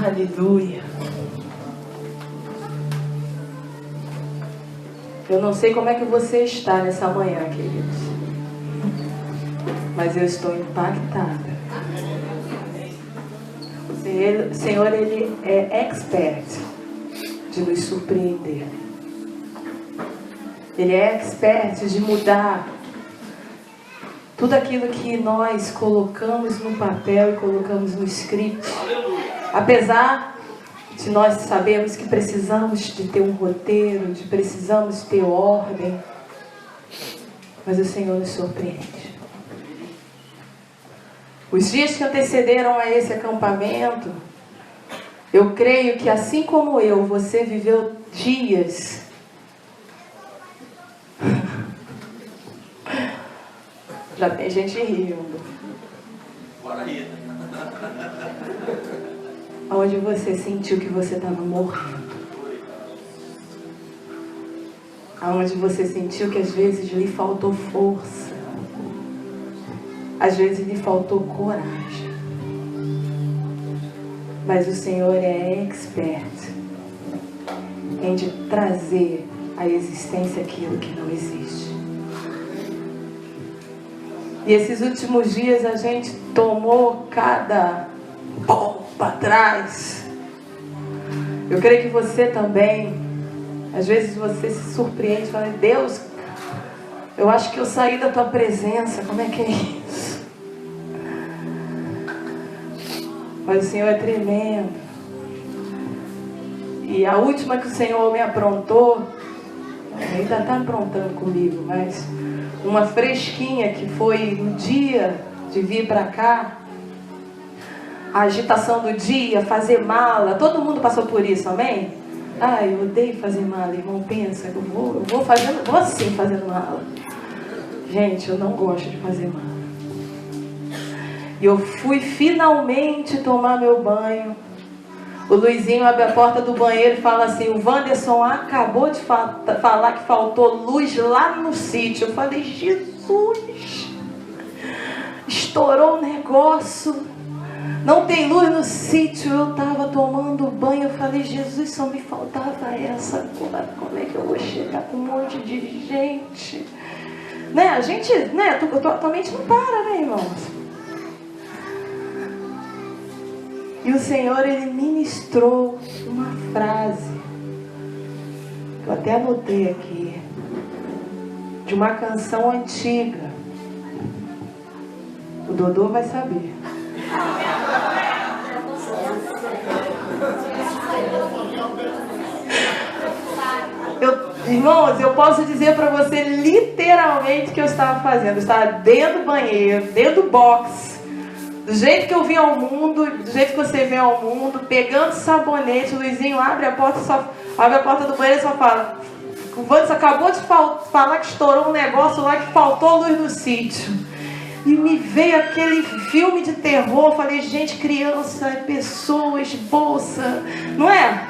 Aleluia. Eu não sei como é que você está nessa manhã, queridos, mas eu estou impactada. O Senhor, Ele é expert de nos surpreender. Ele é expert de mudar tudo aquilo que nós colocamos no papel e colocamos no script. Apesar de nós sabermos que precisamos de ter um roteiro, de precisamos ter ordem, mas o Senhor nos surpreende. Os dias que antecederam a esse acampamento, eu creio que assim como eu, você viveu dias já tem gente rindo. Onde você sentiu que você estava morrendo. Aonde você sentiu que às vezes lhe faltou força. Às vezes lhe faltou coragem. Mas o Senhor é expert em de trazer à existência aquilo que não existe. E esses últimos dias a gente tomou cada pau para trás. Eu creio que você também. Às vezes você se surpreende e fala: Deus, eu acho que eu saí da tua presença. Como é que é isso? Mas o Senhor é tremendo. E a última que o Senhor me aprontou, ainda está aprontando comigo, mas uma fresquinha que foi no dia de vir para cá. A agitação do dia, fazer mala. Todo mundo passou por isso, amém? Ai, eu odeio fazer mala, irmão. Pensa, eu vou sim fazendo mala. Gente, eu não gosto de fazer mala. E eu fui finalmente tomar meu banho. O Luizinho abre a porta do banheiro e fala assim: o Wanderson acabou de falar que faltou luz lá no sítio. Eu falei: Jesus, estourou o negócio. Não tem luz no sítio. Eu estava tomando banho. Eu falei: Jesus, só me faltava essa agora. Como é que eu vou chegar com um monte de gente? Né? A gente, né? Tua mente não para, né, irmãos? E o Senhor, Ele ministrou uma frase, que eu até anotei aqui, de uma canção antiga. O Dodô vai saber. Irmãos, eu posso dizer para você literalmente o que eu estava fazendo. Eu estava dentro do banheiro, dentro do box, do jeito que eu vim ao mundo, do jeito que você vem ao mundo, pegando sabonete. O Luizinho abre a porta do banheiro e só fala: o Wanderson acabou de falar que estourou um negócio lá, que faltou luz no sítio. E me veio aquele filme de terror. Eu falei: gente, criança, pessoas, bolsa, não é?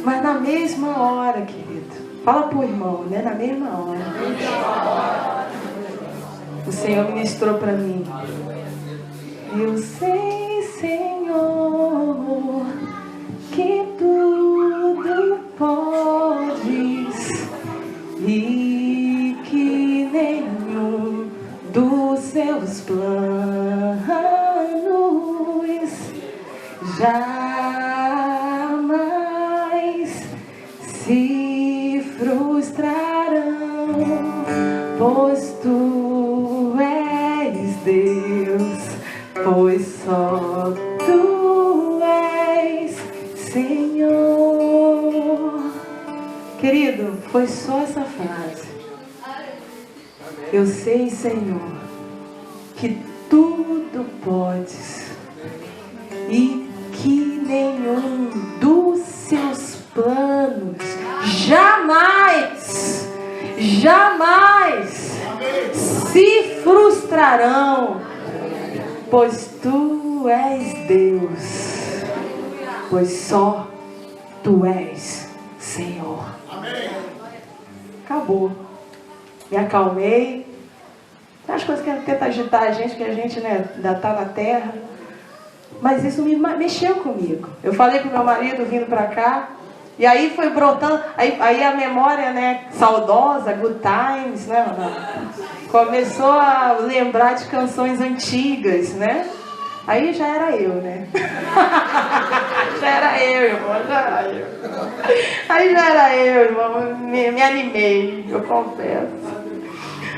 Mas na mesma hora, querido, fala pro irmão, né? Na mesma hora, o Senhor ministrou para mim: eu sei, Senhor, que tudo podes e que nenhum dos seus planos jamais se frustrarão, pois tu és Deus, pois só tu és Senhor. Querido, foi só essa frase. Eu sei, Senhor, que tudo podes e que nenhum dos seus planos jamais se frustrarão, pois tu és Deus, pois só tu és Senhor. Acabou. Me acalmei. Tem as coisas que tentam agitar a gente, que a gente, né, ainda está na terra. Mas isso me mexeu comigo. Eu falei com meu marido vindo para cá. E aí foi brotando. Aí a memória, né, saudosa, Good Times, né? Começou a lembrar de canções antigas, né? Aí já era eu, né? Já era eu, irmão. Já era eu. Aí já era eu, irmão. Me animei, eu confesso.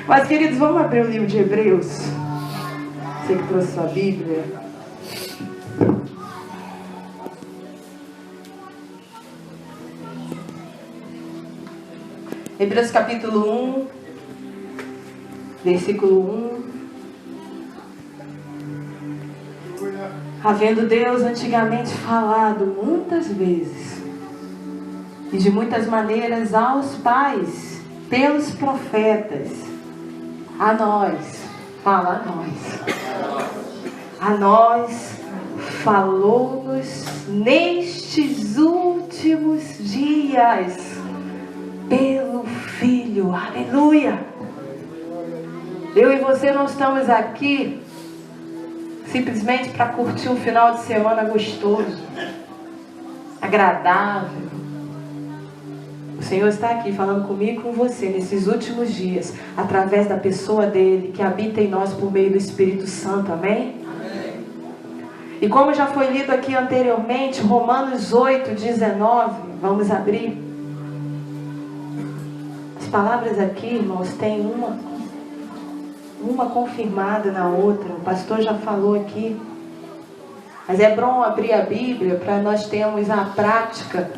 Mas, queridos, vamos abrir o livro de Hebreus. Você que trouxe sua Bíblia. Hebreus capítulo 1, versículo 1. Havendo Deus antigamente falado muitas vezes e de muitas maneiras aos pais, pelos profetas, a nós, fala a nós falou-nos nestes últimos dias, pelo Filho, aleluia. Eu e você não estamos aqui simplesmente para curtir um final de semana gostoso, agradável. O Senhor está aqui falando comigo e com você nesses últimos dias, através da pessoa dele, que habita em nós por meio do Espírito Santo, amém? Amém. E como já foi lido aqui anteriormente, Romanos 8, 19, vamos abrir. As palavras aqui, irmãos, tem uma confirmada na outra. O pastor já falou aqui. Mas é bom abrir a Bíblia para nós termos a prática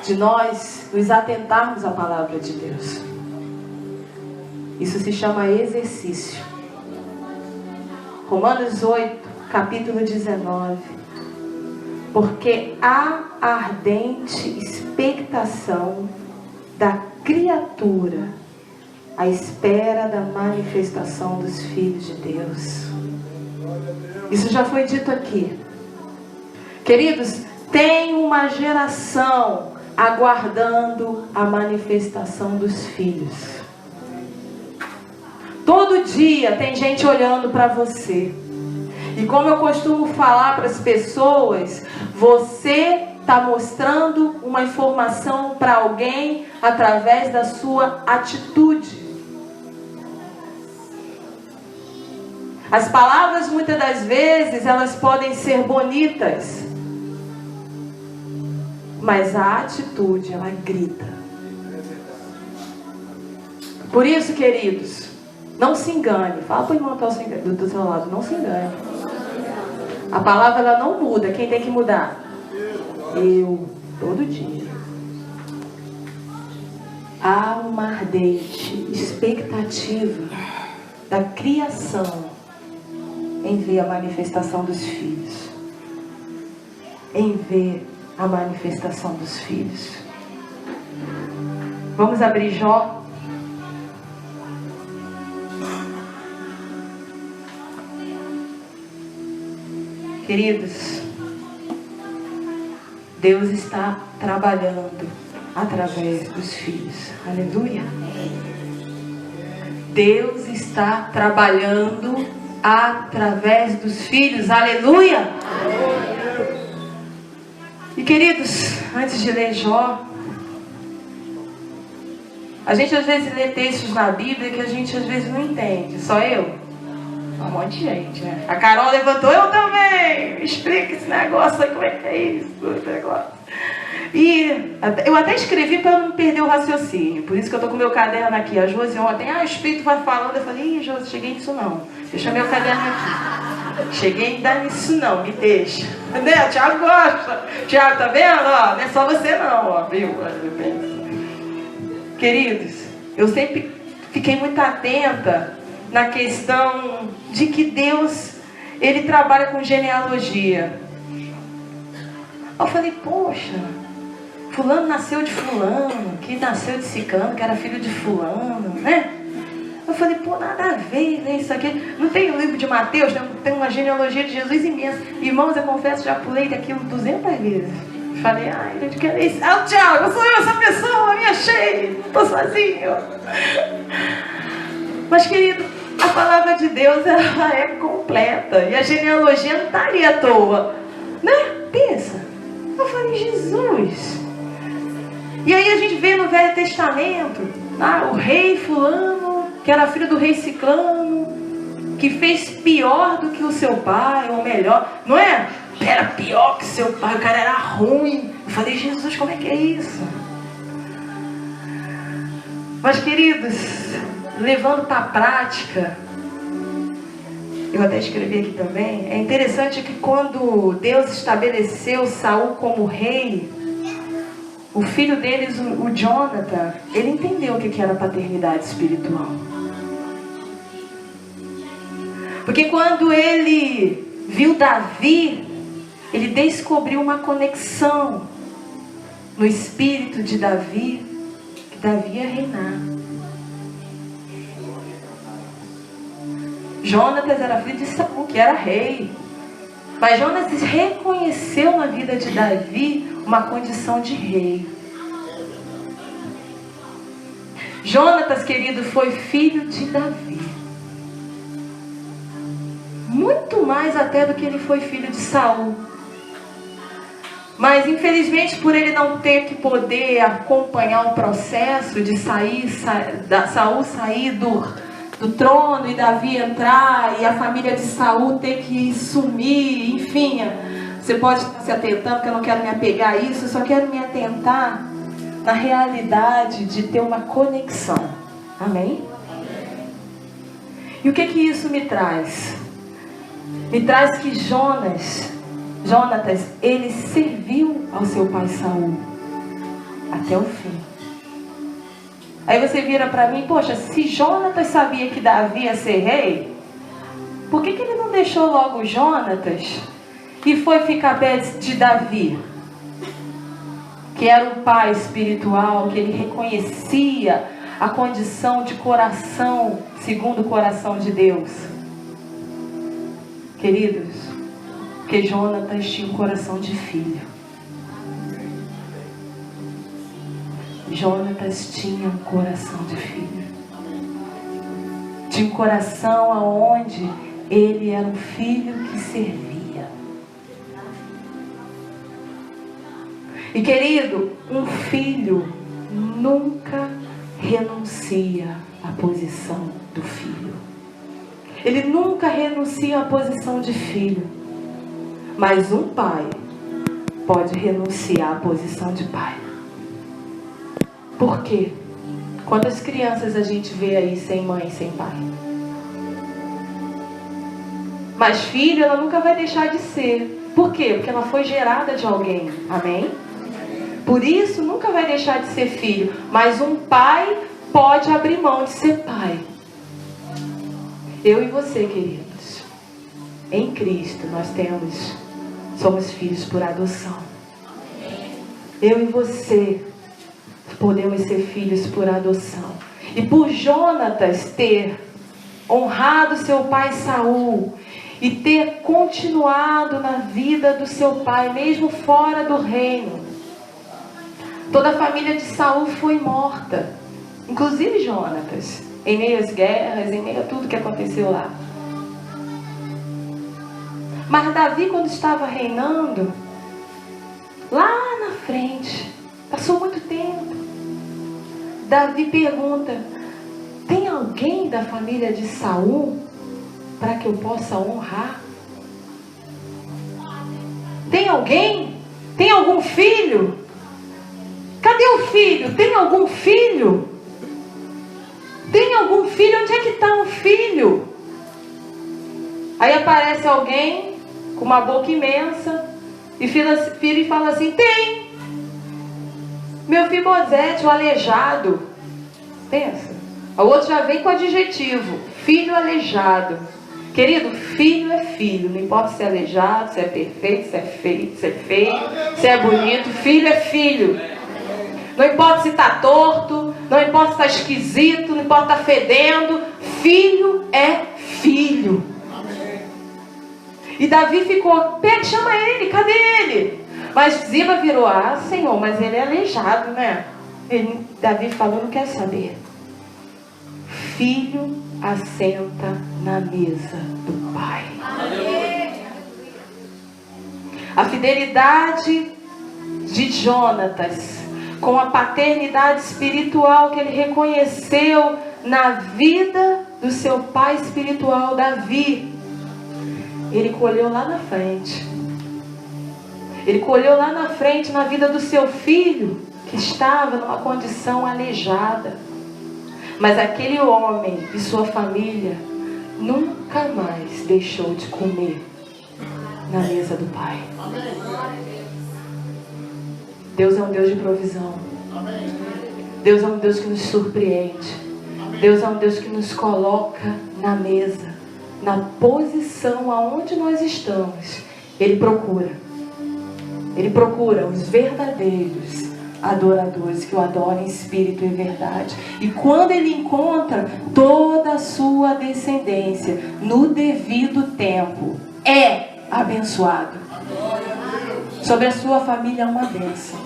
de nós nos atentarmos à palavra de Deus. Isso se chama exercício. Romanos 8, capítulo 19. Porque há ardente expectação da criatura à espera da manifestação dos filhos de Deus. Isso já foi dito aqui. Queridos, tem uma geração aguardando a manifestação dos filhos. Todo dia tem gente olhando para você. E como eu costumo falar para as pessoas, você está mostrando uma informação para alguém através da sua atitude. As palavras muitas das vezes elas podem ser bonitas, mas a atitude ela grita. Por isso, queridos, não se engane. Fala para o irmão do seu lado, não se engane. A palavra ela não muda. Quem tem que mudar? Eu, todo dia. Há uma ardente expectativa da criação em ver a manifestação dos filhos. Em ver a manifestação dos filhos. Vamos abrir Jó. Queridos, Deus está trabalhando através dos filhos. Aleluia. Deus está trabalhando através dos filhos. Aleluia. E queridos, antes de ler Jó, a gente às vezes lê textos na Bíblia que a gente às vezes não entende. Só eu? Um monte de gente, né? A Carol levantou, eu também. Me explica esse negócio aí, como é que é isso? Esse negócio. E eu até escrevi para não perder o raciocínio. Por isso que eu tô com meu caderno aqui. A Josi ontem, o Espírito vai falando. Eu falei, Josi, cheguei nisso não. Deixa meu caderno aqui. Cheguei a dar nisso não, me deixa. Entendeu? O Thiago gosta. Thiago, tá vendo? Ó, não é só você não, ó, viu? Queridos, eu sempre fiquei muito atenta na questão de que Deus, Ele trabalha com genealogia. Eu falei, poxa, fulano nasceu de fulano, que nasceu de ciclano, que era filho de fulano, né? Eu falei, pô, nada a ver, né, isso aqui. Não tem o livro de Mateus, tem uma genealogia de Jesus imensa. Irmãos, eu confesso, já pulei daquilo 200 vezes. Falei, ai, gente, que é isso? Ah, o Thiago, sou eu, essa pessoa, me achei, tô sozinho. Mas, querido, a palavra de Deus ela é completa. E a genealogia não está ali à toa. Né? Pensa. Eu falei, Jesus. E aí a gente vê no Velho Testamento, o rei fulano, que era filho do rei ciclano, que fez pior do que o seu pai, ou melhor, não é? Era pior que seu pai, o cara era ruim. Eu falei, Jesus, como é que é isso? Mas, queridos, levando para a prática, eu até escrevi aqui também, é interessante que quando Deus estabeleceu Saul como rei, o filho deles, o Jonathan, ele entendeu o que era paternidade espiritual. Porque quando ele viu Davi, ele descobriu uma conexão no espírito de Davi, que Davi ia reinar. Jonatas era filho de Saul, que era rei. Mas Jonatas reconheceu na vida de Davi uma condição de rei. Jonatas, querido, foi filho de Davi. Muito mais até do que ele foi filho de Saul. Mas infelizmente, por ele não ter que poder acompanhar o processo de Saul sair do trono e Davi entrar e a família de Saul ter que sumir, enfim, você pode estar se atentando, porque eu não quero me apegar a isso, eu só quero me atentar na realidade de ter uma conexão. Amém? E o que isso me traz? Me traz que Jonatas, ele serviu ao seu pai Saul até o fim. Aí você vira para mim, poxa, se Jonatas sabia que Davi ia ser rei, por que ele não deixou logo Jonatas e foi ficar perto de Davi? Que era um pai espiritual, que ele reconhecia a condição de coração, segundo o coração de Deus. Queridos, porque Jonatas tinha um coração de filho. Jonatas tinha um coração de filho. Tinha um coração aonde ele era um filho que servia. E querido, um filho nunca renuncia à posição do filho. Ele nunca renuncia à posição de filho. Mas um pai pode renunciar à posição de pai. Por quê? Quantas crianças a gente vê aí sem mãe, sem pai? Mas filho, ela nunca vai deixar de ser. Por quê? Porque ela foi gerada de alguém. Amém? Por isso, nunca vai deixar de ser filho. Mas um pai pode abrir mão de ser pai. Eu e você, queridos, em Cristo, nós somos filhos por adoção. Eu e você podemos ser filhos por adoção. E por Jonatas ter honrado seu pai Saul e ter continuado na vida do seu pai, mesmo fora do reino, toda a família de Saul foi morta, inclusive Jonatas, em meio às guerras, em meio a tudo que aconteceu lá. Mas Davi, quando estava reinando, lá na frente, passou muito tempo, Davi pergunta: tem alguém da família de Saul para que eu possa honrar? Tem alguém? Tem algum filho? Cadê o filho? Tem algum filho? Tem algum filho? Onde é que está o filho? Aí aparece alguém com uma boca imensa e vira e fala assim: tem! Meu Mefibosete, o aleijado. Pensa. O outro já vem com adjetivo: filho aleijado. Querido, filho é filho. Não importa se é aleijado, se é perfeito, se é feio, se é bonito. Filho é filho. Não importa se está torto, não importa se está esquisito, não importa se está fedendo. Filho é filho. E Davi ficou: pega, chama ele, cadê ele? Mas Ziba virou: ah, Senhor, mas ele é aleijado, né? Davi falou: não quer saber. Filho assenta na mesa do pai. A fidelidade de Jonatas com a paternidade espiritual que ele reconheceu na vida do seu pai espiritual Davi, ele colheu lá na frente. Ele colheu lá na frente na vida do seu filho, que estava numa condição aleijada. Mas aquele homem e sua família nunca mais deixou de comer na mesa do pai. Deus é um Deus de provisão. Deus é um Deus que nos surpreende. Deus é um Deus que nos coloca na mesa, na posição aonde nós estamos. Ele procura os verdadeiros adoradores que o adoram em espírito e verdade. E quando ele encontra, toda a sua descendência no devido tempo é abençoado. Sobre a sua família há uma bênção.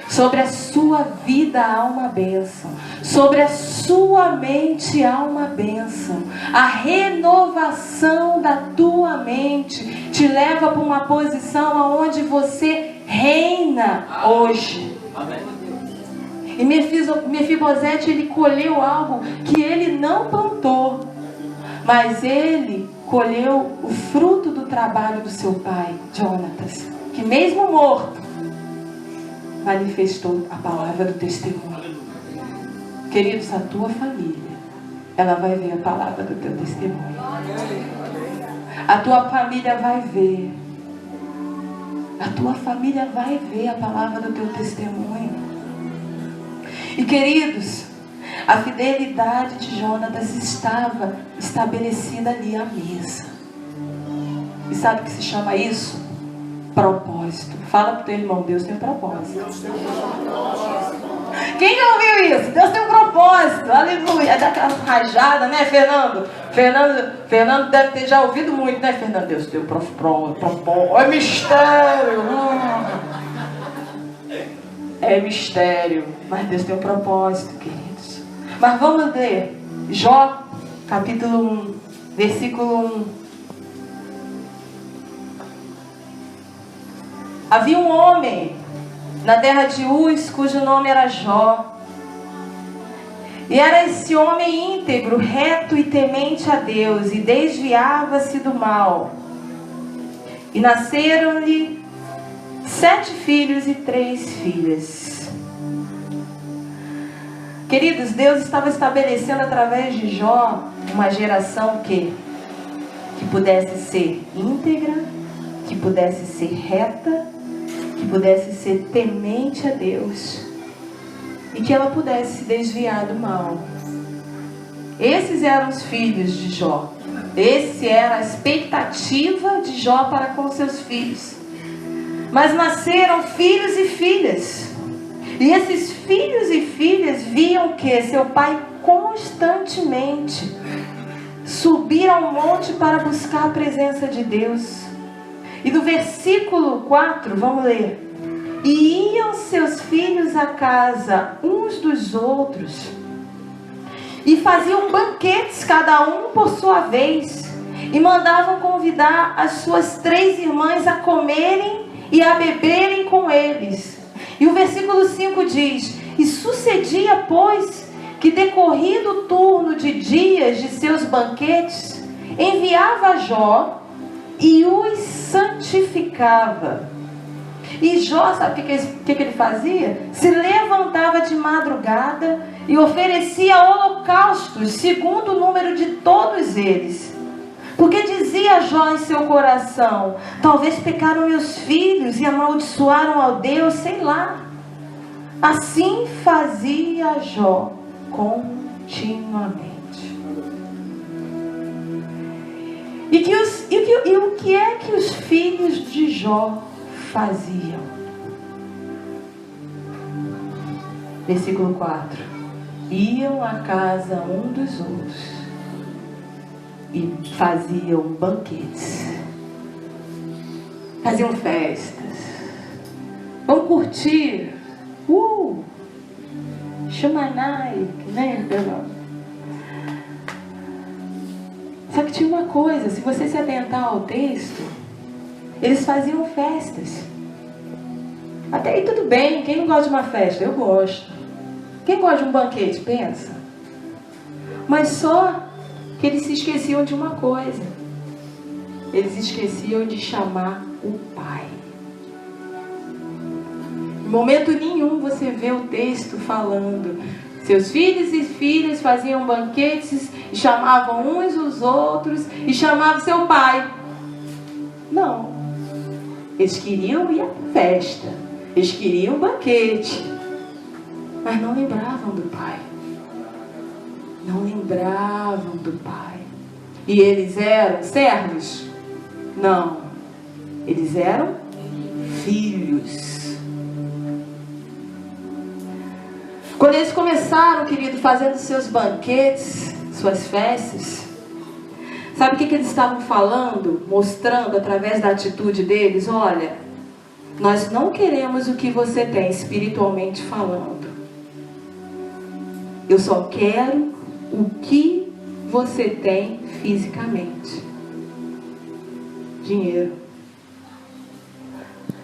Sobre a sua vida há uma bênção. Sobre a sua mente há uma bênção. A renovação da tua mente te leva para uma posição onde você reina hoje. E Mefibosete, ele colheu algo que ele não plantou, mas ele colheu o fruto do trabalho do seu pai, Jonatas, que mesmo morto, manifestou a palavra do testemunho. Queridos, a tua família, ela vai ver a palavra do teu testemunho. A tua família vai ver. A tua família vai ver a palavra do teu testemunho. E queridos, a fidelidade de Jonatas estava estabelecida ali à mesa. E sabe o que se chama isso? Propósito. Fala para o teu irmão, Deus tem um propósito. Quem já ouviu isso? Deus tem um propósito. Aleluia. É daquela rajada, né, Fernando? Fernando deve ter já ouvido muito, né, Fernando? Deus tem um propósito. É mistério. É mistério. Mas Deus tem um propósito, queridos. Mas vamos ler Jó, capítulo 1, versículo 1. Havia um homem na terra de Uz, cujo nome era Jó. E era esse homem íntegro, reto e temente a Deus, e desviava-se do mal. E nasceram-lhe 7 filhos e 3 filhas. Queridos, Deus estava estabelecendo através de Jó uma geração que pudesse ser íntegra, que pudesse ser reta, que pudesse ser temente a Deus e que ela pudesse se desviar do mal. Esses eram os filhos de Jó. Esse era a expectativa de Jó para com seus filhos. Mas nasceram filhos e filhas. E esses filhos e filhas viam que seu pai constantemente subir ao monte para buscar a presença de Deus. E no versículo 4, vamos ler. E iam seus filhos à casa uns dos outros, e faziam banquetes, cada um por sua vez, e mandavam convidar as suas 3 irmãs a comerem e a beberem com eles. E o versículo 5 diz: e sucedia, pois, que decorrido o turno de dias de seus banquetes, enviava Jó e os santificava. E Jó, sabe o que ele fazia? Se levantava de madrugada e oferecia holocaustos segundo o número de todos eles. Porque dizia Jó em seu coração: talvez pecaram meus filhos e amaldiçoaram ao Deus, sei lá. Assim fazia Jó continuamente. E o que é que os filhos de Jó faziam? Versículo 4. Iam à casa um dos outros e faziam banquetes. Faziam festas. Vamos curtir. Xumanai, né? Só que tinha uma coisa, se você se atentar ao texto, Eles faziam festas. Até aí tudo bem, quem não gosta de uma festa? Eu gosto. Quem gosta de um banquete? Pensa. Mas só que eles se esqueciam de uma coisa. Eles esqueciam de chamar o Pai. Em momento nenhum você vê o texto falando: seus filhos e filhas faziam banquetes e chamavam uns os outros e chamavam seu pai. Não. Eles queriam ir à festa. Eles queriam um banquete. Mas não lembravam do Pai. Não lembravam do Pai. E eles eram servos? Não. Eles eram filhos. Quando eles começaram, querido, fazendo seus banquetes, suas festas, sabe o que eles estavam falando? Mostrando através da atitude deles: olha, nós não queremos o que você tem espiritualmente falando. Eu só quero o que você tem fisicamente. Dinheiro.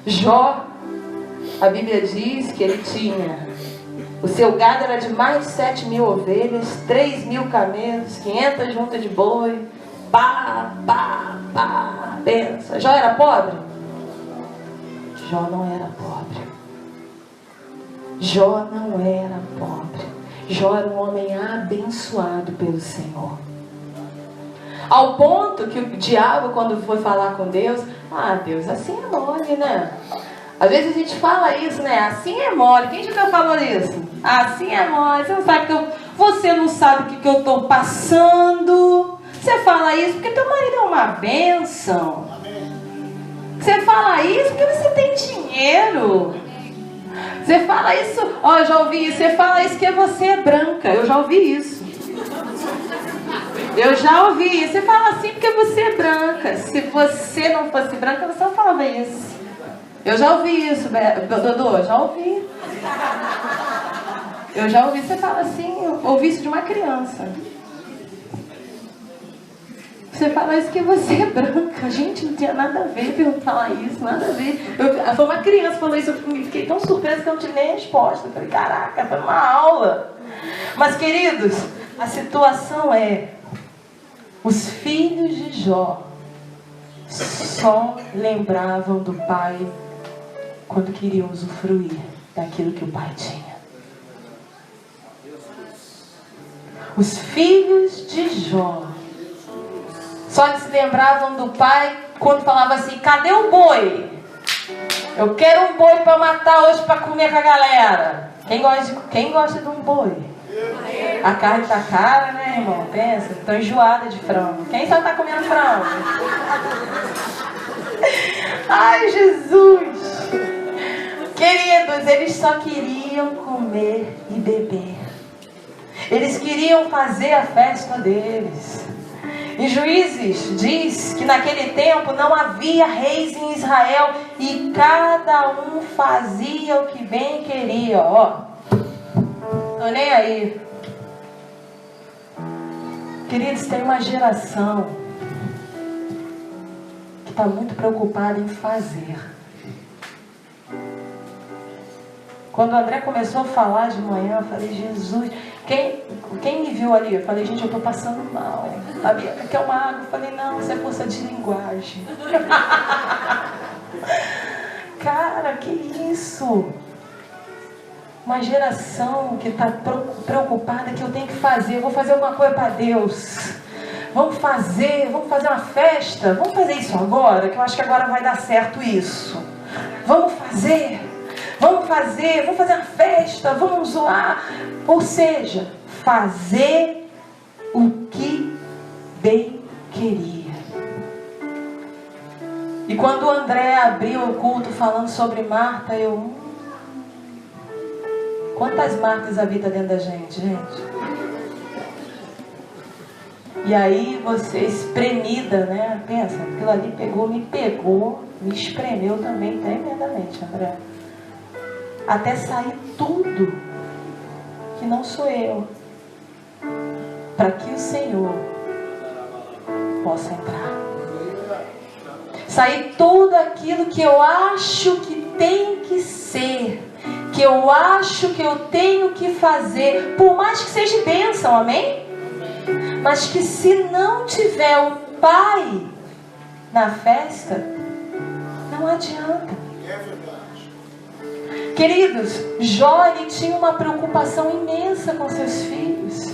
Jó, a Bíblia diz que ele tinha... O seu gado era de mais de 7.000 ovelhas, 3.000 camelos, 500 juntas de boi. Pensa. Jó era pobre? Jó não era pobre. Jó não era pobre. Jó era um homem abençoado pelo Senhor. Ao ponto que o diabo, quando foi falar com Deus: ah, Deus, assim é mole, né? Às vezes a gente fala isso, né? Assim é mole. Quem já falou isso? Assim é mole. Você não sabe você não sabe o que eu estou passando. Você fala isso porque teu marido é uma bênção. Você fala isso porque você tem dinheiro. Você fala isso, ó, eu já ouvi isso. Você fala isso porque você é branca. Eu já ouvi isso. Eu já ouvi isso. Você fala assim porque você é branca. Se você não fosse branca, você não falava isso. Eu já ouvi isso, Dodô, já ouvi. Eu já ouvi, você fala assim, eu ouvi isso de uma criança. Você fala isso que você é branca. Gente, não tinha nada a ver eu falar isso, nada a ver. Foi uma criança que falou isso, eu fiquei tão surpresa que eu não tive nem resposta. Eu falei, caraca, foi uma aula. Mas, queridos, a situação é: os filhos de Jó só lembravam do pai quando queriam usufruir daquilo que o pai tinha. Os filhos de Jó só se lembravam do pai quando falava assim: cadê o boi? Eu quero um boi para matar hoje para comer com a galera. Quem gosta de um boi? A carne tá cara, né, irmão? Pensa, tô enjoada de frango. Quem só tá comendo frango? Ai, Jesus! Queridos, eles só queriam comer e beber. Eles queriam fazer a festa deles. Em Juízes diz que naquele tempo não havia reis em Israel e cada um fazia o que bem queria. Ó, tô nem aí. Queridos, tem uma geração que está muito preocupada em fazer. Quando o André começou a falar de manhã, eu falei: Jesus, quem me viu ali? Eu falei: gente, eu estou passando mal. A Bianca quer uma água. Eu falei: não, isso é força de linguagem. Cara, que isso? Uma geração que está preocupada que eu tenho que fazer. Eu vou fazer alguma coisa para Deus. Vamos fazer uma festa. Vamos fazer isso agora, que eu acho que agora vai dar certo isso. Vamos fazer uma festa, vamos zoar. Ou seja, fazer o que bem queria. E quando o André abriu o culto falando sobre Marta, quantas Martas habita dentro da gente? E aí você espremida, né? Pensa, aquilo ali me espremeu também tremendamente, André. Até sair tudo que não sou eu, para que o Senhor possa entrar. sair tudo aquilo que eu acho que tem que ser, que eu acho que eu tenho que fazer, por mais que seja bênção, amém? Mas que se não tiver o Pai na festa, não adianta. Queridos, Jó, ele tinha uma preocupação imensa com seus filhos.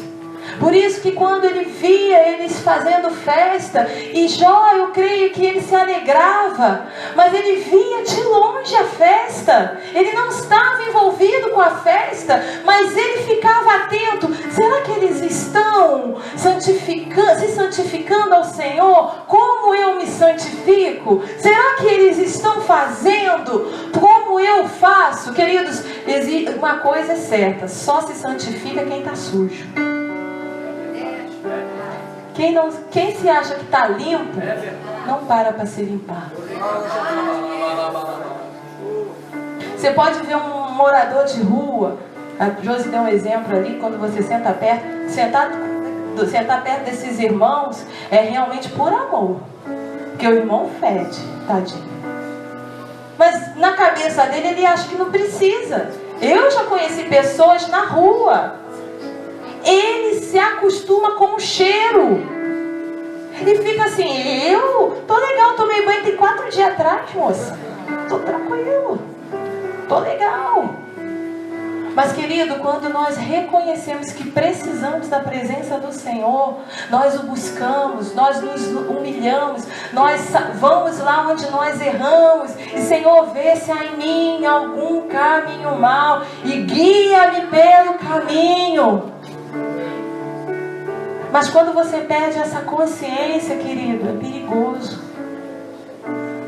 Por isso que quando ele via eles fazendo festa, e Jó, eu creio que ele se alegrava, mas ele via de longe a festa. Ele não estava envolvido com a festa, mas ele ficava atento. Será que eles estão se santificando ao Senhor como eu me santifico? Será que eles estão fazendo como eu faço? Queridos, uma coisa é certa: só se santifica quem está sujo. Quem se acha que está limpo, não para se limpar. Você pode ver um morador de rua. A Josi deu um exemplo ali. Quando você senta perto, sentar perto desses irmãos é realmente por amor, porque o irmão fede, tadinho. Mas na cabeça dele, ele acha que não precisa. Eu já conheci pessoas na rua, ele se acostuma com o cheiro e fica assim: eu tô legal, tomei banho tem 4 dias atrás, moça, tô tranquilo, tô legal. Mas, querido, quando nós reconhecemos que precisamos da presença do Senhor, nós o buscamos, nós nos humilhamos, nós vamos lá onde nós erramos, e Senhor, vê se há em mim algum caminho mau e guia-me pelo caminho. Mas quando você perde essa consciência, querido, é perigoso.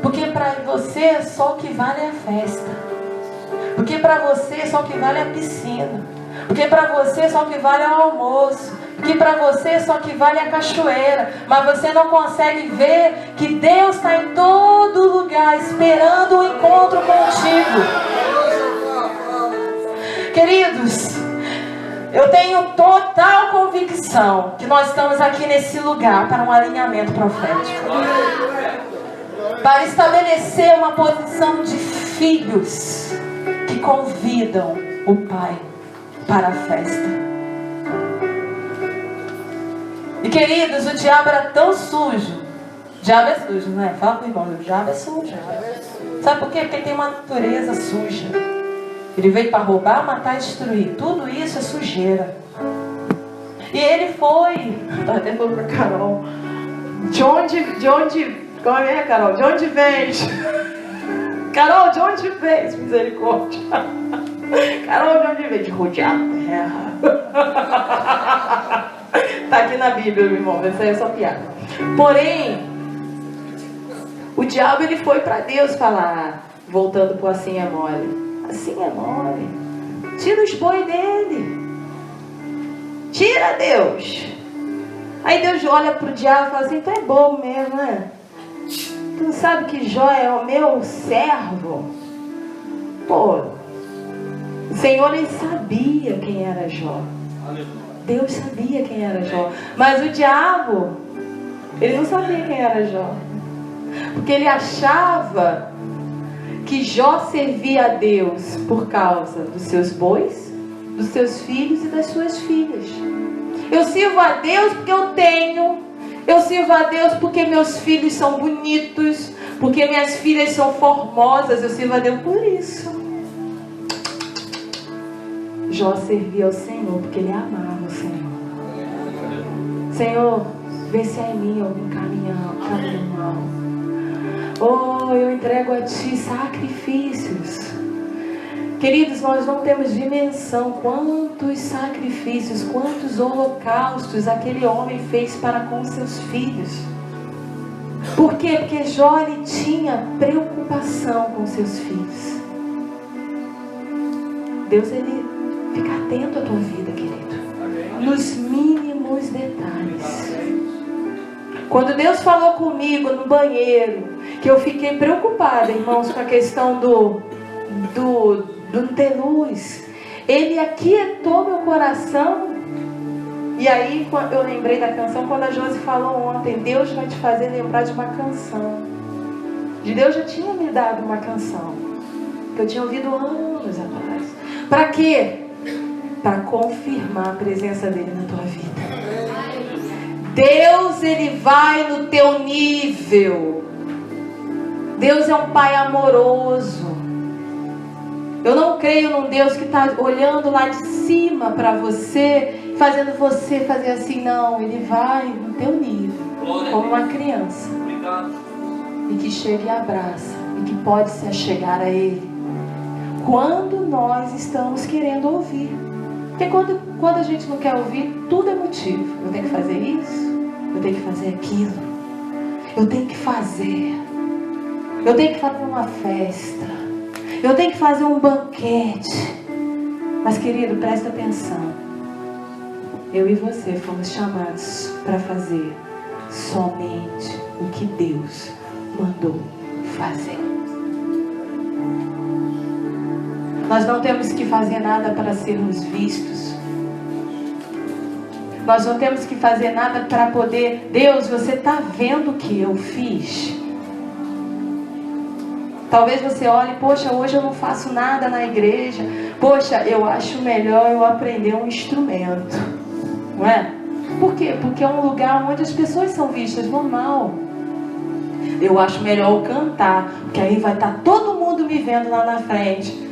Porque para você só o que vale é a festa. Porque para você só o que vale é a piscina. Porque para você só o que vale é o almoço. Porque para você só o que vale é a cachoeira. Mas você não consegue ver que Deus está em todo lugar esperando o encontro contigo. Queridos, eu tenho total convicção que nós estamos aqui nesse lugar para um alinhamento profético, para estabelecer uma posição de filhos que convidam o Pai para a festa. E, queridos, o diabo era tão sujo. O diabo é sujo, não é? Fala com o irmão, o diabo é sujo. Sabe por quê? Porque ele tem uma natureza suja. Ele veio para roubar, matar e destruir. Tudo isso é sujeira. E ele foi. Tá até falando para Carol. Como é, Carol? De onde vens? Carol, de onde vens? Misericórdia. Carol, de onde vens? De rodear a terra. Tá aqui na Bíblia, meu irmão. Essa é só piada. Porém, o diabo, ele foi para Deus falar, voltando pro assim é mole. Assim é mole. Tira os boi dele. Tira, Deus. Aí Deus olha pro diabo e fala assim: tu é bom mesmo, né? Tu não sabe que Jó é o meu servo? Pô, o Senhor, ele sabia quem era Jó. Deus sabia quem era Jó. Mas o diabo, ele não sabia quem era Jó. Porque ele achava que Jó servia a Deus por causa dos seus bois, dos seus filhos e das suas filhas. Eu sirvo a Deus porque eu tenho. Eu sirvo a Deus porque meus filhos são bonitos, porque minhas filhas são formosas. Eu sirvo a Deus por isso. Jó servia ao Senhor porque ele amava o Senhor. Senhor, vê se há em mim algum caminho mal. Oh, eu entrego a Ti sacrifícios. Queridos, nós não temos dimensão quantos sacrifícios, quantos holocaustos aquele homem fez para com seus filhos. Por quê? Porque Jó, ele tinha preocupação com seus filhos. Deus, ele fica atento à tua vida, querido, nos mínimos detalhes. Quando Deus falou comigo no banheiro, que eu fiquei preocupada, irmãos, com a questão do ter luz, Ele aquietou meu coração. E aí eu lembrei da canção, quando a Josi falou ontem: Deus vai te fazer lembrar de uma canção. de Deus já tinha me dado uma canção que eu tinha ouvido anos atrás. Para quê? Para confirmar a presença dele na tua vida. Deus, ele vai no teu nível. Deus é um pai amoroso. Eu não creio num Deus que está olhando lá de cima para você, fazendo você fazer assim. Não, ele vai no teu nível, como uma criança. E que chega e abraça, e que pode se achegar a ele quando nós estamos querendo ouvir. Porque quando a gente não quer ouvir, tudo é motivo. Eu tenho que fazer isso, eu tenho que fazer aquilo, eu tenho que fazer, eu tenho que fazer uma festa, eu tenho que fazer um banquete. Mas querido, presta atenção. Eu e você fomos chamados para fazer somente o que Deus mandou fazer. Nós não temos que fazer nada para sermos vistos. Nós não temos que fazer nada para poder... Deus, você está vendo o que eu fiz? Talvez você olhe, poxa, hoje eu não faço nada na igreja. Poxa, eu acho melhor eu aprender um instrumento. Não é? Por quê? Porque é um lugar onde as pessoas são vistas, normal. Eu acho melhor eu cantar, porque aí vai estar todo mundo me vendo lá na frente.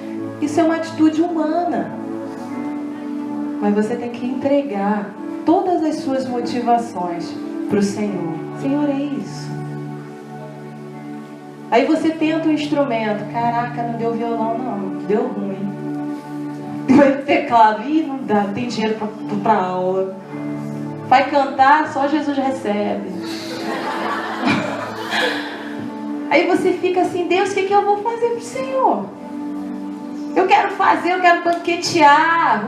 Isso é uma atitude humana. Mas você tem que entregar todas as suas motivações para o Senhor. Senhor, é isso. Aí você tenta um instrumento. Caraca, não deu violão não. Deu ruim. Deu teclado. Ih, não dá. Não tem dinheiro para aula. Vai cantar, só Jesus recebe. Aí você fica assim, Deus, o que eu vou fazer para o Senhor? Eu quero fazer, eu quero banquetear.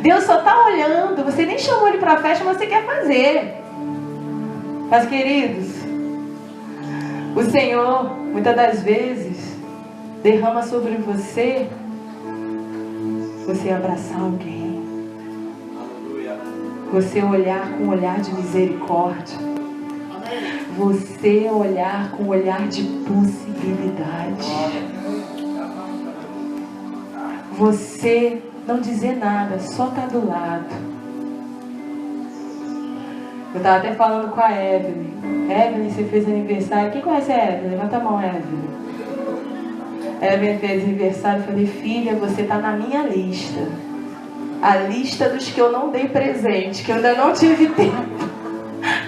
Deus só está olhando. Você nem chamou ele para a festa, mas você quer fazer. Mas queridos, o Senhor, muitas das vezes, derrama sobre você abraçar alguém. Você olhar com um olhar de misericórdia. Você olhar com um olhar de possibilidade. Você não dizer nada, só estar do lado. Eu estava até falando com a Evelyn. Evelyn, você fez aniversário. Quem conhece a Evelyn? Levanta a mão, Evelyn. Evelyn fez aniversário. Eu falei, filha, você está na minha lista. A lista dos que eu não dei presente, que eu ainda não tive tempo.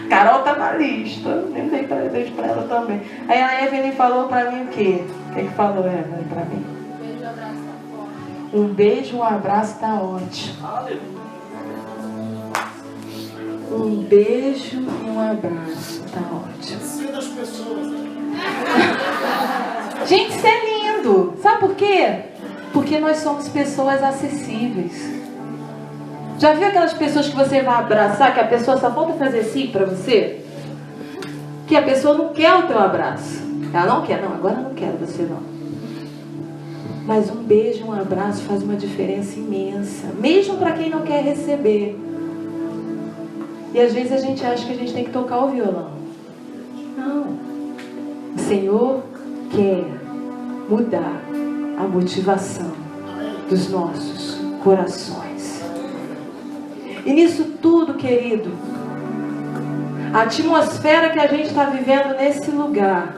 Carol está na lista. Nem dei presente para ela também. Aí a Evelyn falou para mim o quê? O que falou, Evelyn, para mim? Um beijo, um abraço, tá ótimo. Um beijo e um abraço, tá ótimo. Gente, isso é lindo. Sabe por quê? Porque nós somos pessoas acessíveis. Já viu aquelas pessoas que você vai abraçar, que a pessoa só falta fazer assim pra você? Que a pessoa não quer o teu abraço. Ela não quer, não, agora eu não quero você não. Mas um beijo, um abraço faz uma diferença imensa. Mesmo para quem não quer receber. E às vezes a gente acha que a gente tem que tocar o violão. Não. O Senhor quer mudar a motivação dos nossos corações. E nisso tudo, querido, a atmosfera que a gente está vivendo nesse lugar,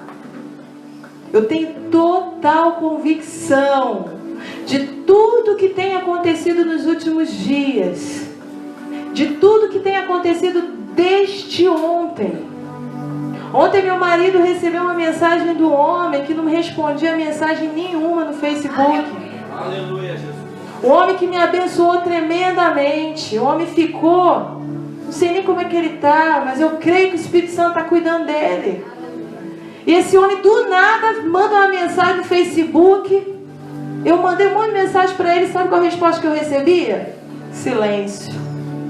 eu tenho total convicção de tudo que tem acontecido nos últimos dias, de tudo que tem acontecido desde ontem. Ontem meu marido recebeu uma mensagem do homem que não respondia mensagem nenhuma no Facebook. Aleluia, Jesus. O homem que me abençoou tremendamente. O homem ficou, não sei nem como é que ele está, mas eu creio que o Espírito Santo está cuidando dele. E esse homem do nada manda uma mensagem no Facebook. Eu mandei um monte de mensagem para ele. Sabe qual a resposta que eu recebia? Silêncio.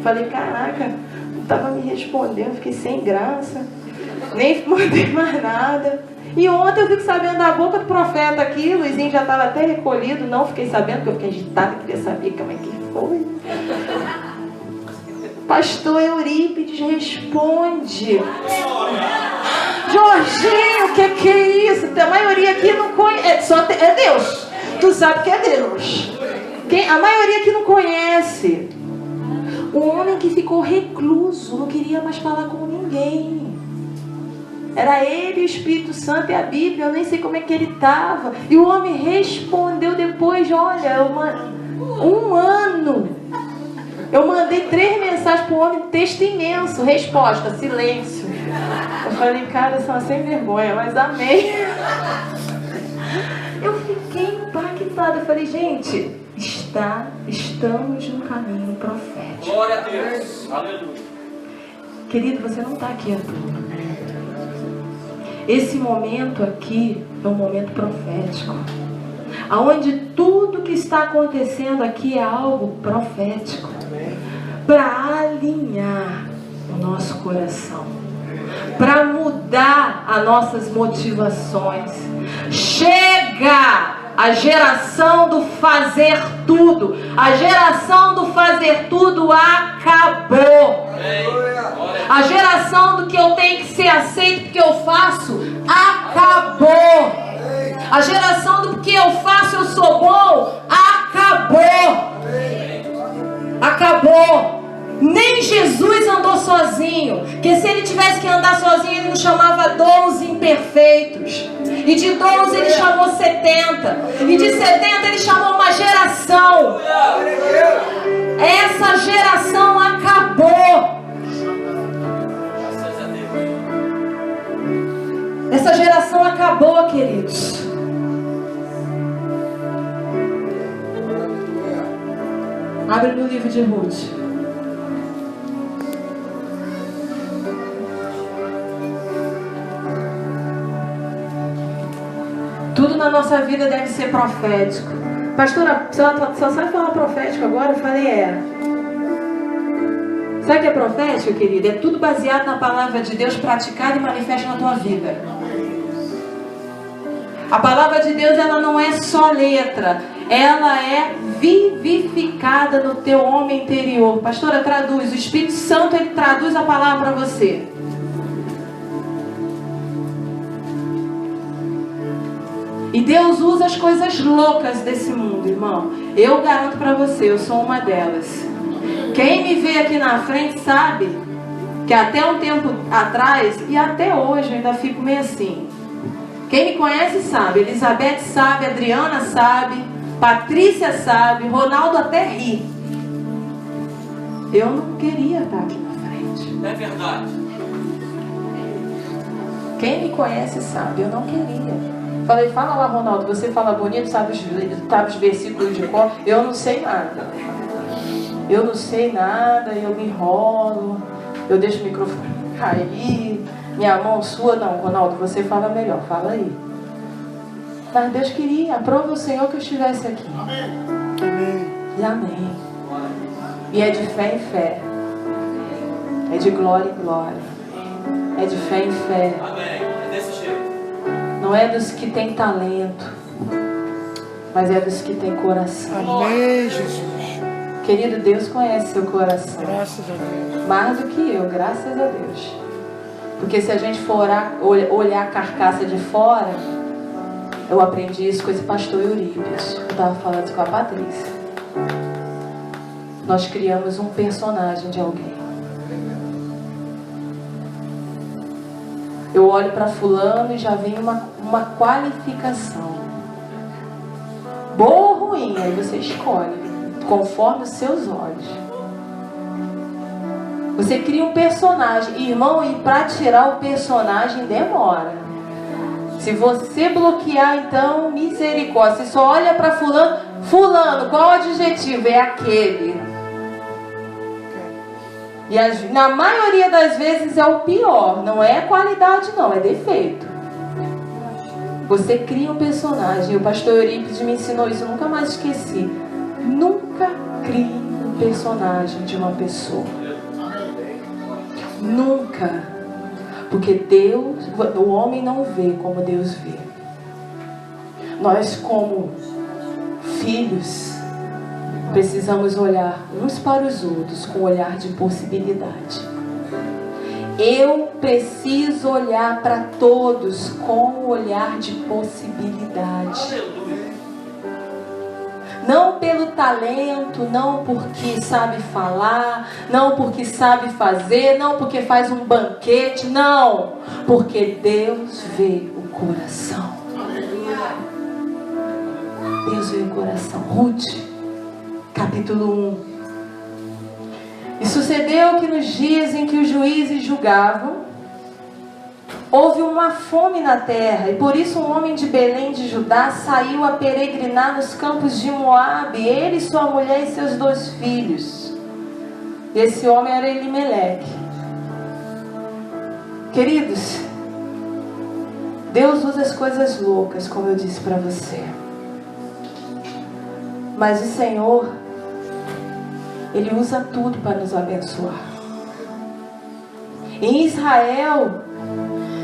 Falei, caraca, não estava me respondendo. Fiquei sem graça. Nem mandei mais nada. E ontem eu fiquei sabendo da boca do profeta aqui. O Luizinho já estava até recolhido. Não fiquei sabendo, porque eu fiquei agitada. Queria saber como é que foi. Pastor Eurípides responde. Jorginho, o que Que isso? A maioria aqui não conhece. É Deus. Tu sabe que é Deus. A maioria aqui não conhece. O homem que ficou recluso, não queria mais falar com ninguém. Era ele, o Espírito Santo e a Bíblia. Eu nem sei como é que ele estava. E o homem respondeu depois, olha, um ano. Eu mandei 3 mensagens para o homem, texto imenso. Resposta, silêncio. Eu falei, cara, são sem vergonha, mas amei. Eu fiquei impactada. Eu falei, gente, estamos no caminho profético. Glória a Deus. Aleluia. Querido, você não está aqui à toa. Esse momento aqui é um momento profético. Onde tudo que está acontecendo aqui é algo profético. Para alinhar o nosso coração. Para mudar as nossas motivações. Chega a geração do fazer tudo. A geração do fazer tudo acabou. A geração do que eu tenho que ser aceito porque eu faço acabou. A geração do que eu faço eu sou bom acabou. Acabou. Nem Jesus andou sozinho. Porque se ele tivesse que andar sozinho, ele não chamava 12 imperfeitos. E de 12 ele chamou 70. E de 70 ele chamou uma geração. Essa geração acabou. Essa geração acabou, queridos. Abre no livro de Ruth. Tudo na nossa vida deve ser profético. Pastora, só sabe falar profético agora? Eu falei, Sabe o que é profético, querido? É tudo baseado na palavra de Deus praticada e manifesta na tua vida. A palavra de Deus, ela não é só letra. Ela é vivificada no teu homem interior. Pastora, traduz. O Espírito Santo, ele traduz a palavra para você. E Deus usa as coisas loucas desse mundo, irmão. Eu garanto para você, eu sou uma delas. Quem me vê aqui na frente sabe que até um tempo atrás, e até hoje eu ainda fico meio assim. Quem me conhece sabe, Elizabeth sabe, Adriana sabe, Patrícia sabe, Ronaldo até ri. Eu não queria estar aqui na frente. É verdade. Quem me conhece sabe, eu não queria. Falei, fala lá, Ronaldo, você fala bonito, sabe os versículos de cor? Eu não sei nada. Eu não sei nada, eu me enrolo, eu deixo o microfone cair, minha mão sua, não, Ronaldo, você fala melhor, fala aí. Mas Deus queria, aprova o Senhor que eu estivesse aqui. Amém. E amém. E é de fé em fé. É de glória em glória. É de fé em fé. Amém. É desse jeito. Não é dos que têm talento, mas é dos que têm coração. Amém, Jesus. Querido, Deus conhece seu coração. Graças a Deus. Mais do que eu, graças a Deus. Porque se a gente for olhar a carcaça de fora, eu aprendi isso com esse pastor Eurípides. Eu estava falando isso com a Patrícia. Nós criamos um personagem de alguém. Eu olho para fulano e já vem uma qualificação. Boa ou ruim, aí você escolhe, conforme os seus olhos. Você cria um personagem, irmão, e para tirar o personagem demora. Se você bloquear, então, misericórdia. Você só olha para fulano. Fulano, qual o adjetivo? É aquele. E na maioria das vezes é o pior. Não é qualidade, não, é defeito. Você cria um personagem. O pastor Eurípides me ensinou isso, eu nunca mais esqueci. Nunca crie um personagem de uma pessoa. Nunca. Porque Deus, o homem não vê como Deus vê. Nós, como filhos, precisamos olhar uns para os outros com um olhar de possibilidade. Eu preciso olhar para todos com um olhar de possibilidade. Aleluia. Não pelo talento, não porque sabe falar, não porque sabe fazer, não porque faz um banquete, não. Porque Deus vê o coração. Deus vê o coração. Ruth, capítulo 1. E sucedeu que nos dias em que os juízes julgavam, houve uma fome na terra, e por isso um homem de Belém de Judá saiu a peregrinar nos campos de Moabe, ele, sua mulher e seus 2 filhos. Esse homem era Elimeleque. Queridos, Deus usa as coisas loucas, como eu disse para você. Mas o Senhor, Ele usa tudo para nos abençoar. Em Israel,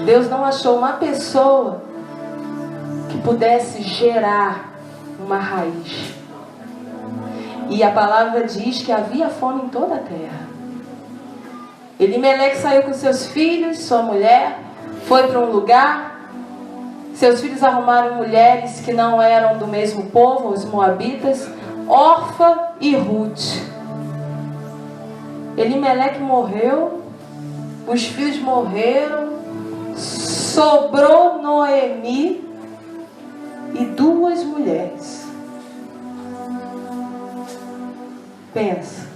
Deus não achou uma pessoa que pudesse gerar uma raiz. E a palavra diz que havia fome em toda a terra. Elimeleque saiu com seus filhos, sua mulher, foi para um lugar. Seus filhos arrumaram mulheres que não eram do mesmo povo, os moabitas, Orfa e Ruth. Elimeleque morreu, os filhos morreram, sobrou Noemi e 2 mulheres. Pensa.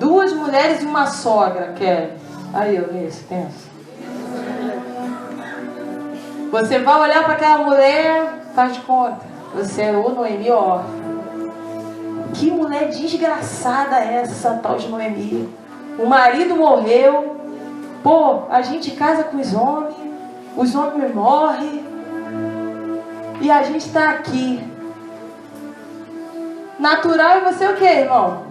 2 mulheres e uma sogra, Kelly. Aí, Eunice, pensa. Você vai olhar para aquela mulher, faz de conta. Você é ou Noemi ou Orfa. Que mulher desgraçada é essa tal de Noemi? O marido morreu. Pô, a gente casa com os homens morrem. E a gente está aqui. Natural é você o quê, irmão?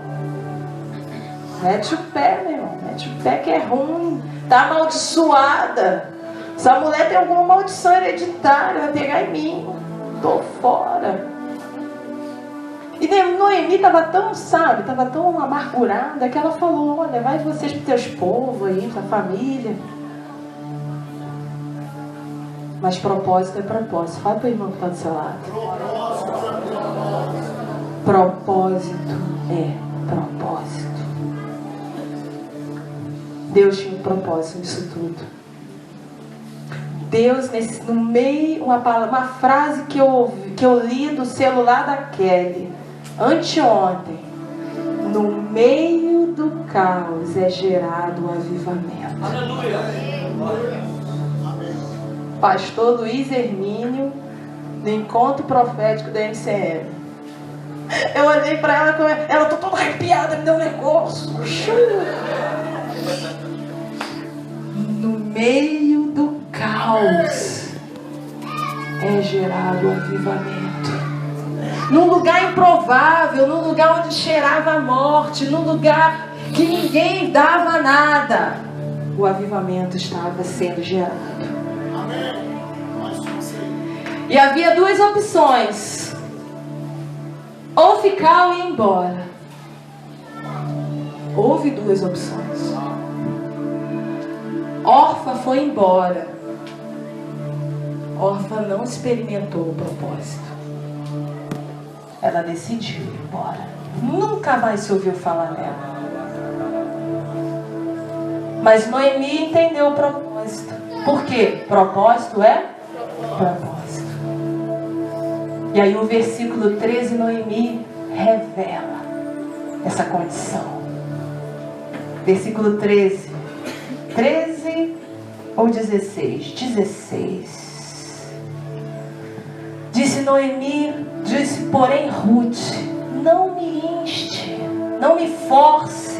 Mete o pé, meu irmão. Mete o pé que é ruim. Tá amaldiçoada. Essa mulher tem alguma maldição hereditária. Vai pegar em mim. Tô fora. E Noemi estava tão, sabe, estava tão amargurada que ela falou: olha, vai vocês para os teus povos aí, para a família. Mas propósito é propósito. Fala para o irmão que está do seu lado. Propósito é propósito. Deus tinha um propósito nisso tudo. Deus, no meio, uma frase que eu li do celular da Kelly anteontem: no meio do caos é gerado o avivamento. Aleluia. Pastor Luiz Hermínio, no encontro profético da MCM. Eu olhei para ela tô toda arrepiada, me deu um negócio. No meio do caos é gerado o avivamento. Num lugar improvável, num lugar onde cheirava a morte, num lugar que ninguém dava nada, o avivamento estava sendo gerado. E havia 2 opções: ou ficar ou ir embora. Houve 2 opções. Orfa foi embora. Orfa não experimentou o propósito. Ela decidiu ir embora. Nunca mais se ouviu falar nela. Mas Noemi entendeu o propósito. Por quê? Propósito é propósito. E aí o versículo 13, Noemi revela essa condição. Versículo 13. 13 ou 16? 16. Disse Noemi, disse porém Ruth: não me inste, não me force,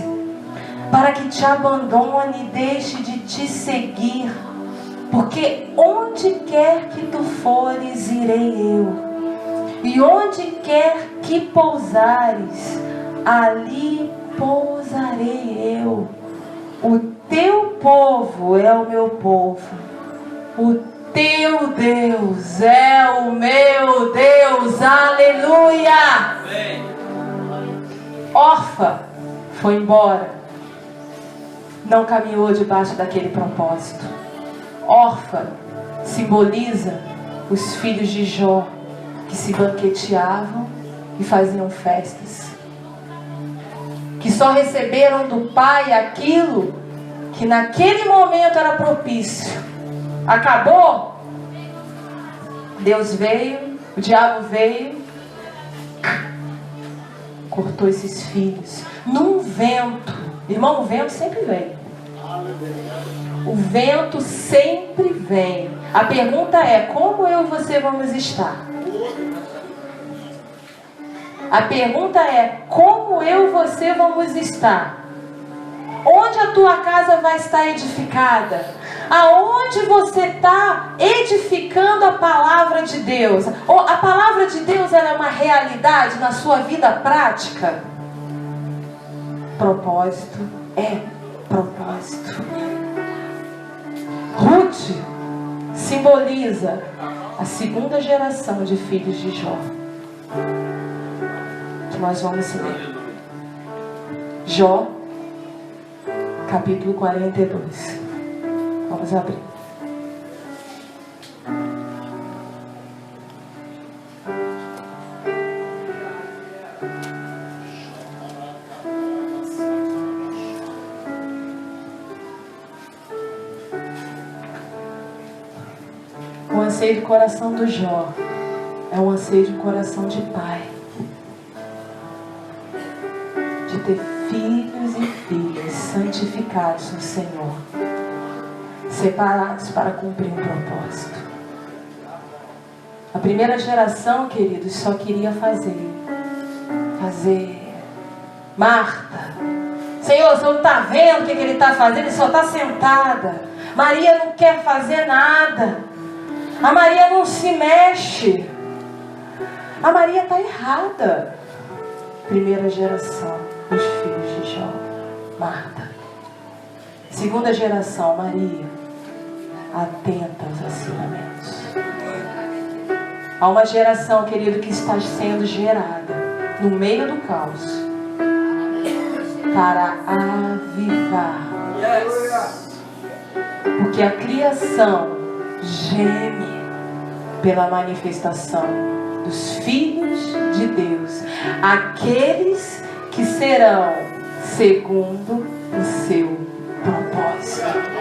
para que te abandone e deixe de te seguir, porque onde quer que tu fores, irei eu, e onde quer que pousares, ali pousarei eu. O teu povo é o meu povo, o teu Deus é o meu Deus. Aleluia. Amém. Orfa foi embora. não caminhou debaixo daquele propósito. Orfa simboliza os filhos de Jó, que se banqueteavam e faziam festas, que só receberam do pai aquilo que naquele momento era propício. Acabou? Deus veio, o diabo veio, cortou esses filhos num vento. Irmão, o vento sempre vem. O vento sempre vem. A pergunta é: como eu e você vamos estar? A pergunta é: como eu e você vamos estar? Onde a tua casa vai estar edificada? Aonde você está edificando a palavra de Deus? A palavra de Deus, ela é uma realidade na sua vida prática? Propósito é propósito. Ruth simboliza a segunda geração de filhos de Jó, que nós vamos ler. Jó, capítulo 42. Vamos abrir. O anseio do coração do Jó é um anseio de coração de pai, de ter filhos e filhas santificados no Senhor, separados para cumprir um propósito. A primeira geração, queridos, só queria fazer. Marta, Senhor, o Senhor não está vendo o que ele está fazendo? Ele só está sentada. Maria não quer fazer nada. A Maria não se mexe. A Maria está errada. Primeira geração, os filhos de Jó, Marta. Segunda geração, Maria, atenta aos ensinamentos. Há uma geração, querido, que está sendo gerada no meio do caos para avivar. Porque a criação geme pela manifestação dos filhos de Deus, aqueles que serão segundo o seu propósito.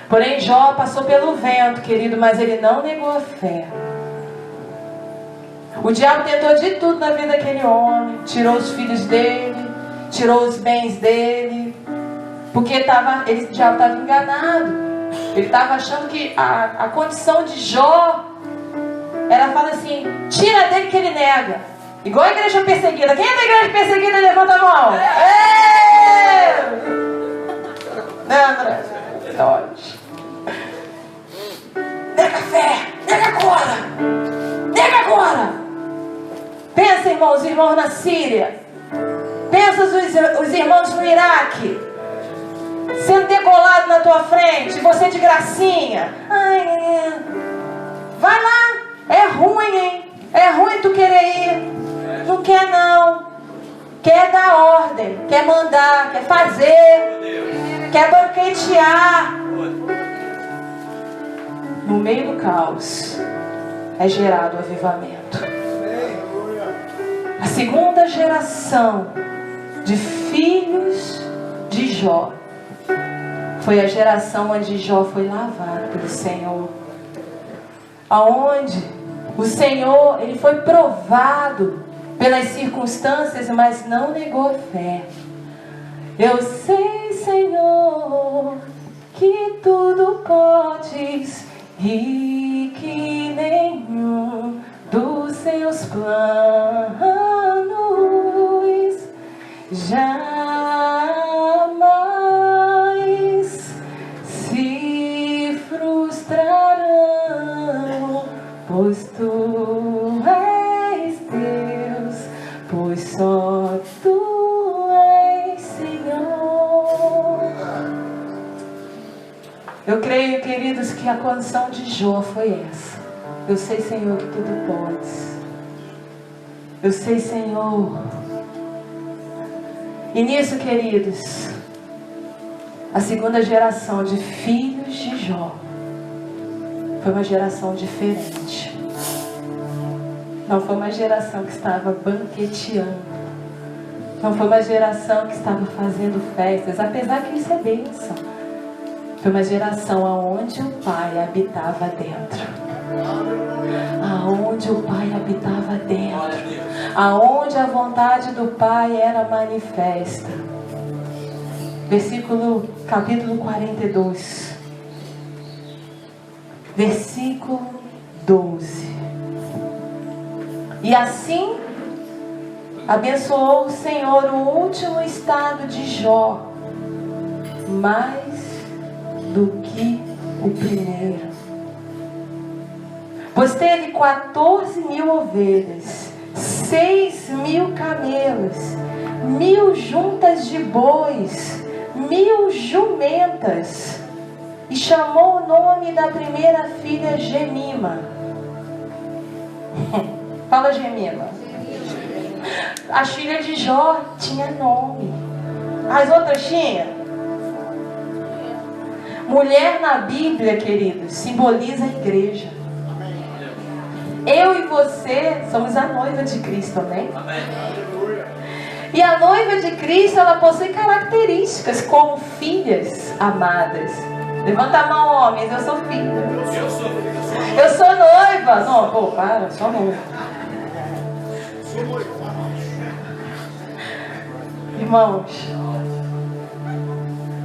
Porém, Jó passou pelo vento, querido, mas ele não negou a fé. O diabo tentou de tudo na vida daquele homem. Tirou os filhos dele, tirou os bens dele, porque o diabo estava enganado. Ele estava achando que a condição de Jó era falar assim: tira dele que ele nega. Igual a igreja perseguida. Quem é da igreja perseguida? Levanta a mão. Né, André? Nega a fé. Nega agora. Nega agora. Pensa, irmãos, os irmãos na Síria. Pensa os irmãos no Iraque, sendo degolado na tua frente, você de gracinha. Ai, vai lá. É ruim, hein? É ruim tu querer ir. Não quer não. Quer dar ordem, quer mandar, quer fazer, quer banquetear. No meio do caos é gerado o avivamento. A segunda geração de filhos de Jó foi a geração onde Jó foi lavado pelo Senhor, aonde o Senhor, ele foi provado pelas circunstâncias, mas não negou a fé. Eu sei, Senhor, que tudo podes e que nenhum dos seus planos jamais se frustrarão, pois tu és Deus, pois só tu és Senhor. Eu creio, queridos, que a condição de Jó foi essa. Eu sei, Senhor, que tudo podes. Eu sei, Senhor, E nisso, queridos, a segunda geração de filhos de Jó foi uma geração diferente. Não foi uma geração que estava banqueteando. Não foi uma geração que estava fazendo festas, apesar que isso é bênção. Foi uma geração aonde o Pai habitava dentro. Aonde o Pai habitava dentro. Aonde a vontade do Pai era manifesta. Capítulo 42. Versículo 12. E assim abençoou o Senhor o último estado de Jó, mais do que o primeiro. Pois teve 14.000 ovelhas, 6.000 camelos, 1.000 juntas de bois, 1.000 jumentas. E chamou o nome da primeira filha Gemima. Fala, Gemima. As filhas de Jó tinham nome. As outras tinham? Mulher na Bíblia, queridos, simboliza a igreja. Eu e você somos a noiva de Cristo, amém? E a noiva de Cristo, ela possui características como filhas amadas. Levanta a mão, homens, eu sou filha. Eu sou noiva. Não, pô, para, sou noiva. Irmãos,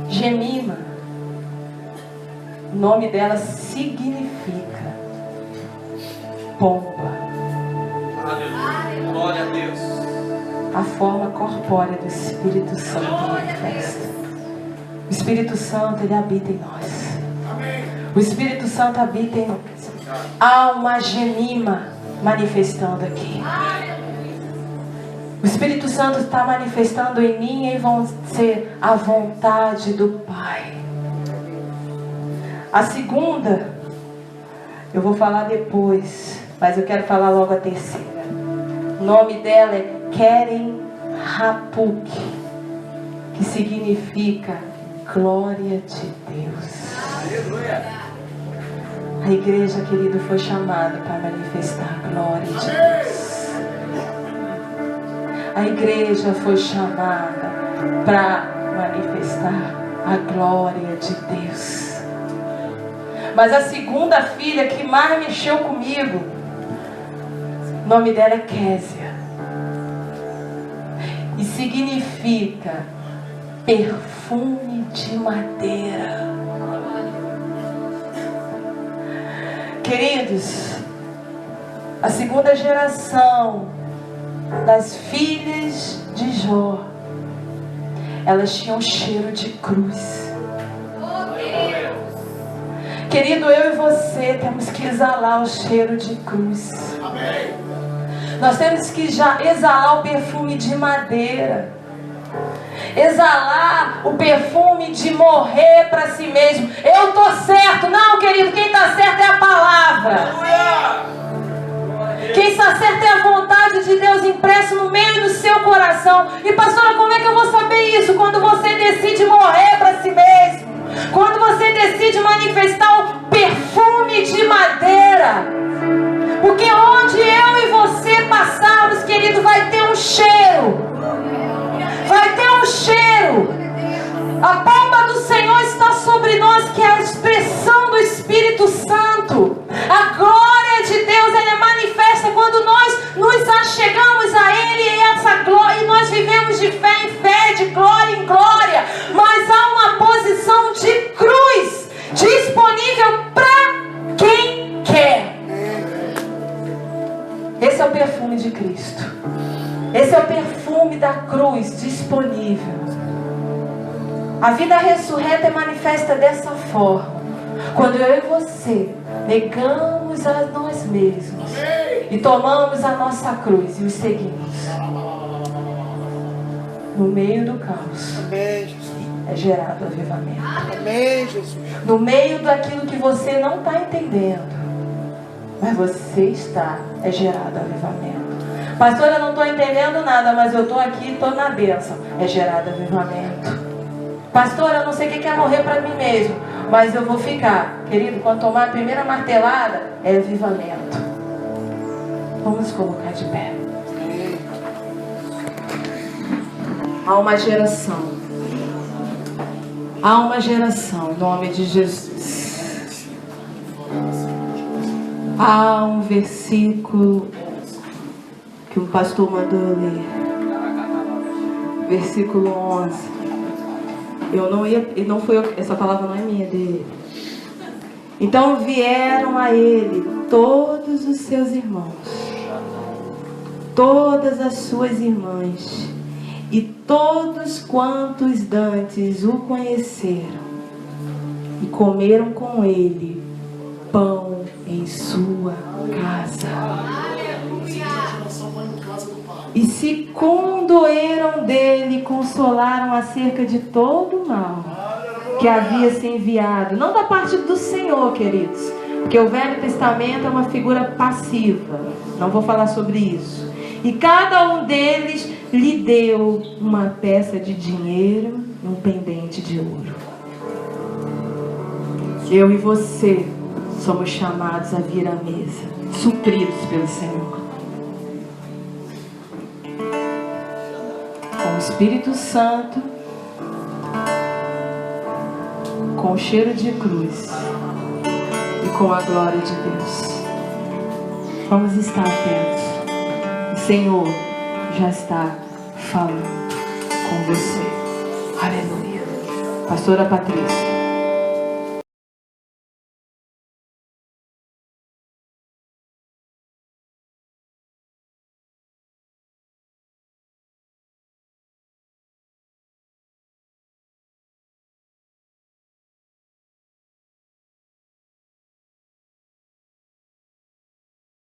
Gemima, o nome dela significa pomba. Aleluia. Glória a Deus. A forma corpórea do Espírito Santo manifesta. O Espírito Santo, ele habita em nós. O Espírito Santo habita em nós. Há uma Gemima manifestando aqui. O Espírito Santo está manifestando em mim e vão ser a vontade do Pai. A segunda, eu vou falar depois, mas eu quero falar logo a terceira. O nome dela é Keren Hapuk, que significa glória de Deus. Aleluia. A igreja, querido, foi chamada para manifestar a glória de Deus. A igreja foi chamada para manifestar a glória de Deus. Mas a segunda filha que mais mexeu comigo, o nome dela é Késia. E significa perfume de madeira. Queridos, a segunda geração das filhas de Jó, elas tinham cheiro de cruz. Querido, eu e você temos que exalar o cheiro de cruz. Nós temos que já exalar o perfume de madeira, exalar o perfume de morrer para si mesmo. Eu estou certo. Não, querido, quem está certo é a palavra. Quem está certo é a vontade de Deus impresso no meio do seu coração. E pastora, como é que eu vou saber isso? Quando você decide morrer para si mesmo. Quando você decide manifestar o perfume de madeira. Porque onde eu e você passarmos, querido, vai ter um cheiro. Vai ter um cheiro. A palma do Senhor está sobre nós, que é a expressão do Espírito Santo. A glória de Deus, ela é manifesta quando nós nos achegamos a Ele, e essa glória, e nós vivemos de fé em fé, de glória em glória. Mas há uma posição de cruz disponível para quem quer. Esse é o perfume de Cristo. Esse é o perfume da cruz disponível. A vida ressurreta é manifesta dessa forma. Quando eu e você negamos a nós mesmos e tomamos a nossa cruz e o seguimos. No meio do caos é gerado avivamento. No meio daquilo que você não está entendendo, mas você está, é gerado avivamento. Pastora, eu não estou entendendo nada, mas eu estou aqui e estou na bênção. É gerado avivamento. Pastora, eu não sei o que é morrer para mim mesmo, mas eu vou ficar. Querido, quando tomar a primeira martelada, é avivamento. Vamos nos colocar de pé. Há uma geração. Há uma geração, em nome de Jesus. Há um versículo que o pastor mandou eu ler. Versículo 11. Essa palavra não é minha, dele. Então vieram a ele todos os seus irmãos, todas as suas irmãs, e todos quantos dantes o conheceram, e comeram com ele pão em sua casa. E se condoeram dele, consolaram acerca de todo o mal que havia se enviado. Não da parte do Senhor, queridos, porque o Velho Testamento é uma figura passiva. Não vou falar sobre isso. E cada um deles lhe deu uma peça de dinheiro e um pendente de ouro. Eu e você somos chamados a vir à mesa, supridos pelo Senhor. Com o Espírito Santo, com o cheiro de cruz e com a glória de Deus. Vamos estar atentos. O Senhor já está falando com você. Aleluia. Pastora Patrícia.